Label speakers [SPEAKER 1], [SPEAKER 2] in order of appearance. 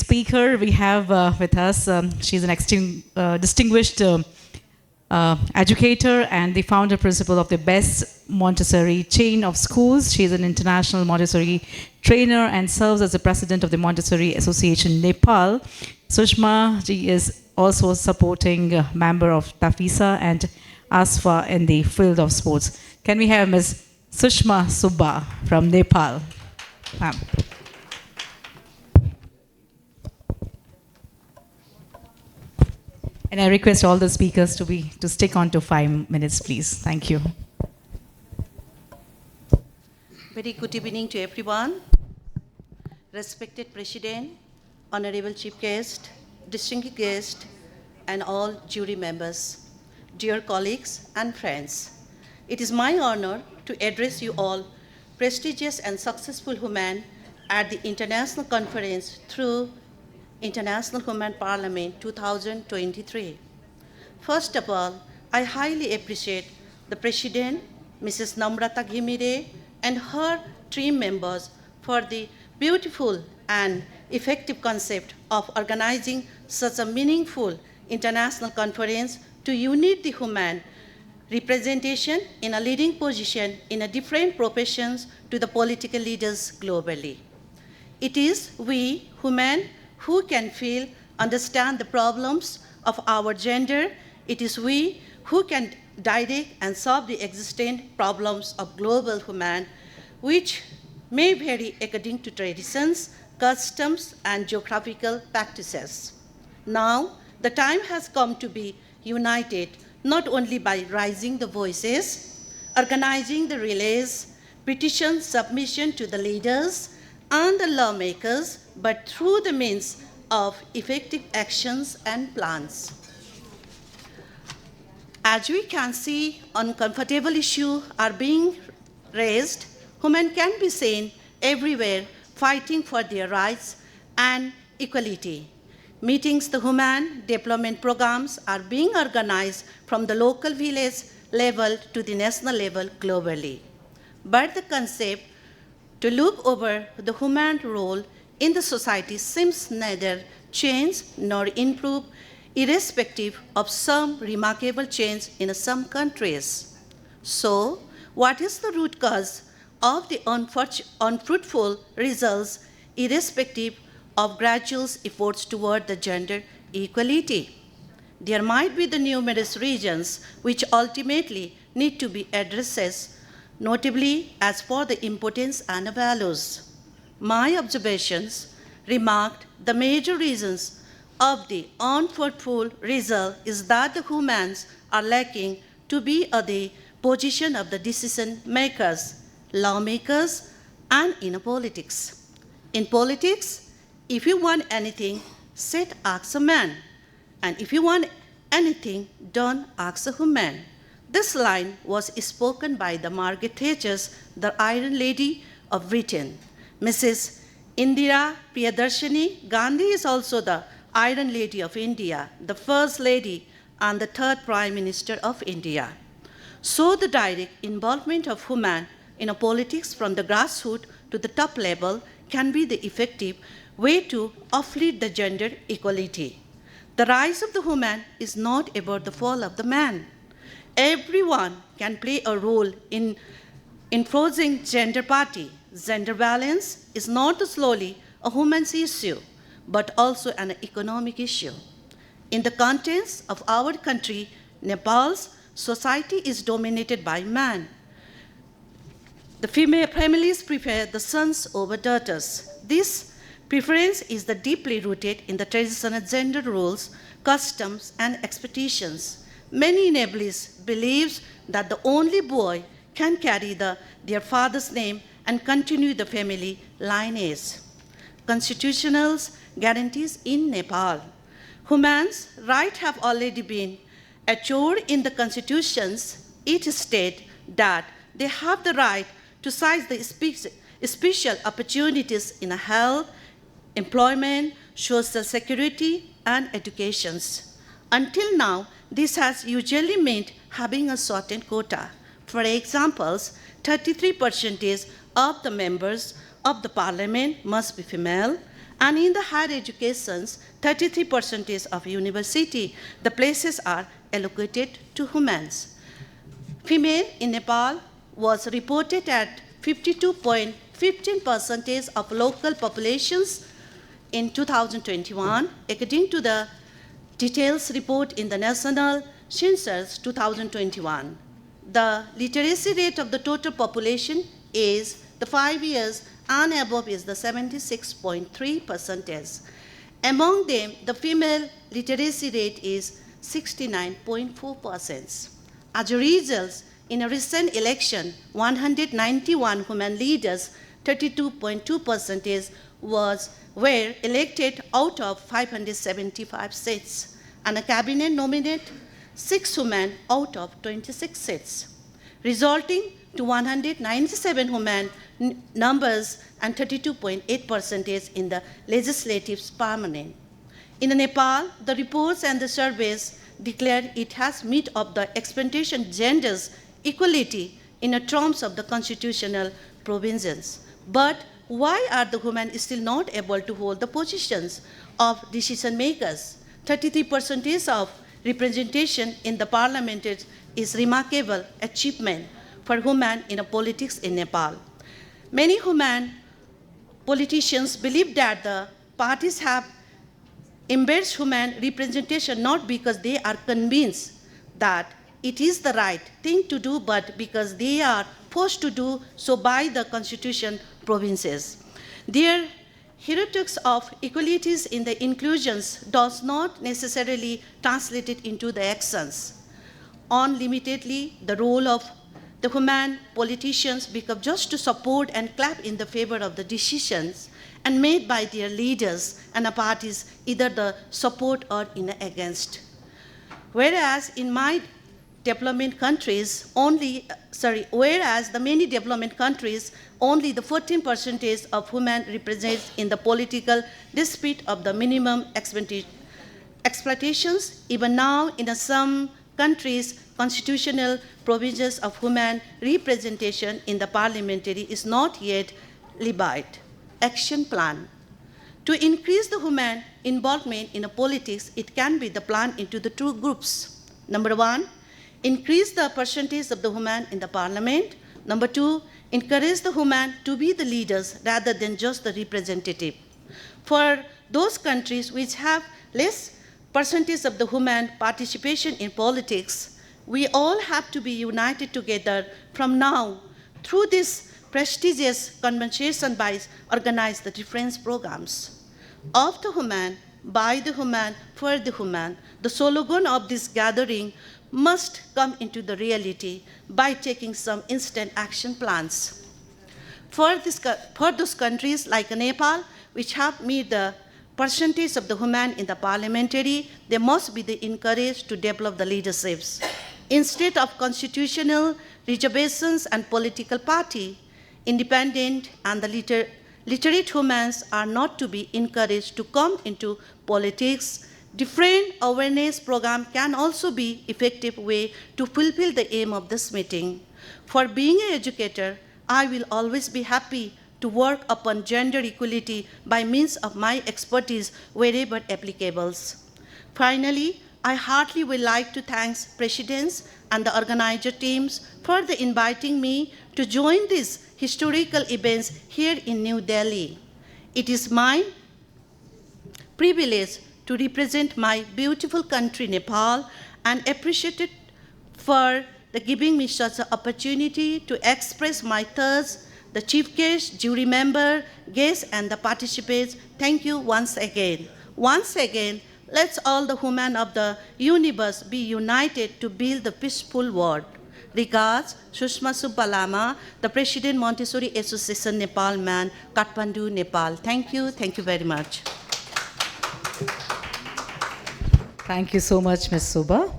[SPEAKER 1] speaker we have with us, she's an distinguished educator and the founder principal of the best Montessori chain of schools. She's an international Montessori trainer and serves as the president of the Montessori Association Nepal. Sushma ji is also supporting member of TAFISA and ASFAA in the field of sports. Can we have Ms. Sushma Subba from Nepal? Ma'am. And I request all the speakers to stick on to 5 minutes, please. Thank you.
[SPEAKER 2] Very good evening to everyone. Respected President, Honorable Chief Guest, distinguished guest, and all jury members, dear colleagues and friends. It is my honor to address you all, prestigious and successful women at the International Conference through International Women Parliament 2023. First of all, I highly appreciate the President, Mrs. Namrata Ghimire, and her team members for the beautiful and effective concept of organizing such a meaningful international conference to unite the women representation in a leading position in a different professions to the political leaders globally. It is we women who can feel, understand the problems of our gender. It is we who can direct and solve the existing problems of global women, which may vary according to traditions, customs, and geographical practices. Now, the time has come to be united, not only by raising the voices, organizing the relays, petition submission to the leaders and the lawmakers, but through the means of effective actions and plans. As we can see, uncomfortable issues are being raised. Women can be seen everywhere fighting for their rights and equality. Meetings, the women development programs are being organized from the local village level to the national level globally. But the concept to look over the human role in the society seems neither change nor improve, irrespective of some remarkable change in some countries. So, what is the root cause of the unfruitful results, irrespective of gradual efforts toward the gender equality? There might be the numerous reasons which ultimately need to be addressed, notably as for the importance and values. My observations remarked the major reasons of the unfruitful result is that the women are lacking to be at the position of the decision makers, lawmakers, and in politics. In politics, if you want anything, said ask a man. And if you want anything, don't ask a woman. This line was spoken by the Margaret Thatcher, the Iron Lady of Britain. Mrs. Indira Priyadarshini Gandhi is also the Iron Lady of India, the First Lady and the third Prime Minister of India. So the direct involvement of women in politics from the grassroots to the top level can be the effective way to uplift the gender equality. The rise of the woman is not about the fall of the man. Everyone can play a role in enforcing gender parity. Gender balance is not solely a woman's issue, but also an economic issue. In the context of our country, Nepal's society is dominated by men. The female families prefer the sons over daughters. This preference is deeply rooted in the traditional gender roles, customs, and expectations. Many Nepalese believe that the only boy can carry their father's name and continue the family lineage. Constitutional guarantees in Nepal. Women's rights have already been assured in the constitutions. It states that they have the right to seize the special opportunities in health, employment, social security, and education. Until now, this has usually meant having a certain quota. For example, 33% of the members of the parliament must be female, And in the higher educations, 33% of university, the places are allocated to women. Female in Nepal was reported at 52.15% of local populations in 2021, according to the details report in the National Census 2021. The literacy rate of the total population is the 5 years and above is the 76.3%. Among them, the female literacy rate is 69.4%. As a result, in a recent election, 191 women leaders, 32.2% were elected out of 575 seats, and a cabinet nominated 6 women out of 26 seats, resulting to 197 women numbers and 32.8% in the legislative permanent. In Nepal, the reports and the surveys declare it has met up the expectation genders equality in terms of the constitutional provisions. But why are the women still not able to hold the positions of decision makers? 33% of representation in the parliament is remarkable achievement for women in politics in Nepal. Many women politicians believe that the parties have embraced women representation not because they are convinced that it is the right thing to do, but because they are forced to do so by the constitution provinces. Their heretics of equalities in the inclusions does not necessarily translate it into the actions. Unlimitedly, the role of the women politicians become just to support and clap in the favor of the decisions and made by their leaders and the parties, either the support or in against. Whereas in my development countries, whereas the many development countries, only the 14% of women represent in the political dispute of the minimum exploitations. Even now, in some countries, constitutional provisions of women representation in the parliamentary is not yet levied. Action plan. To increase the women involvement in politics, it can be the plan into the two groups. Number one, increase the percentage of the women in the parliament. Number two, encourage the women to be the leaders rather than just the representative. For those countries which have less percentage of the women participation in politics, we all have to be united together from now through this prestigious conversation by organize the different programs. Of the women, by the women, for the women, the slogan of this gathering must come into the reality by taking some instant action plans. For those countries like Nepal, which have met the percentage of the women in the parliamentary, they must be encouraged to develop the leaderships. Instead of constitutional reservations and political party, independent and the literate women are not to be encouraged to come into politics. Different awareness program can also be effective way to fulfill the aim of this meeting. For being an educator, I will always be happy to work upon gender equality by means of my expertise wherever applicable. Finally, I heartily would like to thank presidents and the organizer teams for inviting me to join these historical events here in New Delhi. It is my privilege to represent my beautiful country, Nepal, and appreciate it for giving me such an opportunity to express my thoughts. The chief guest, jury member, guests, and the participants, thank you once again. Once again, let's all the women of the universe be united to build the peaceful world. Regards, Sushma Subba Lama, the President Montessori Association Nepal man, Kathmandu, Nepal. Thank you very much.
[SPEAKER 1] Thank you so much, Ms. Subba.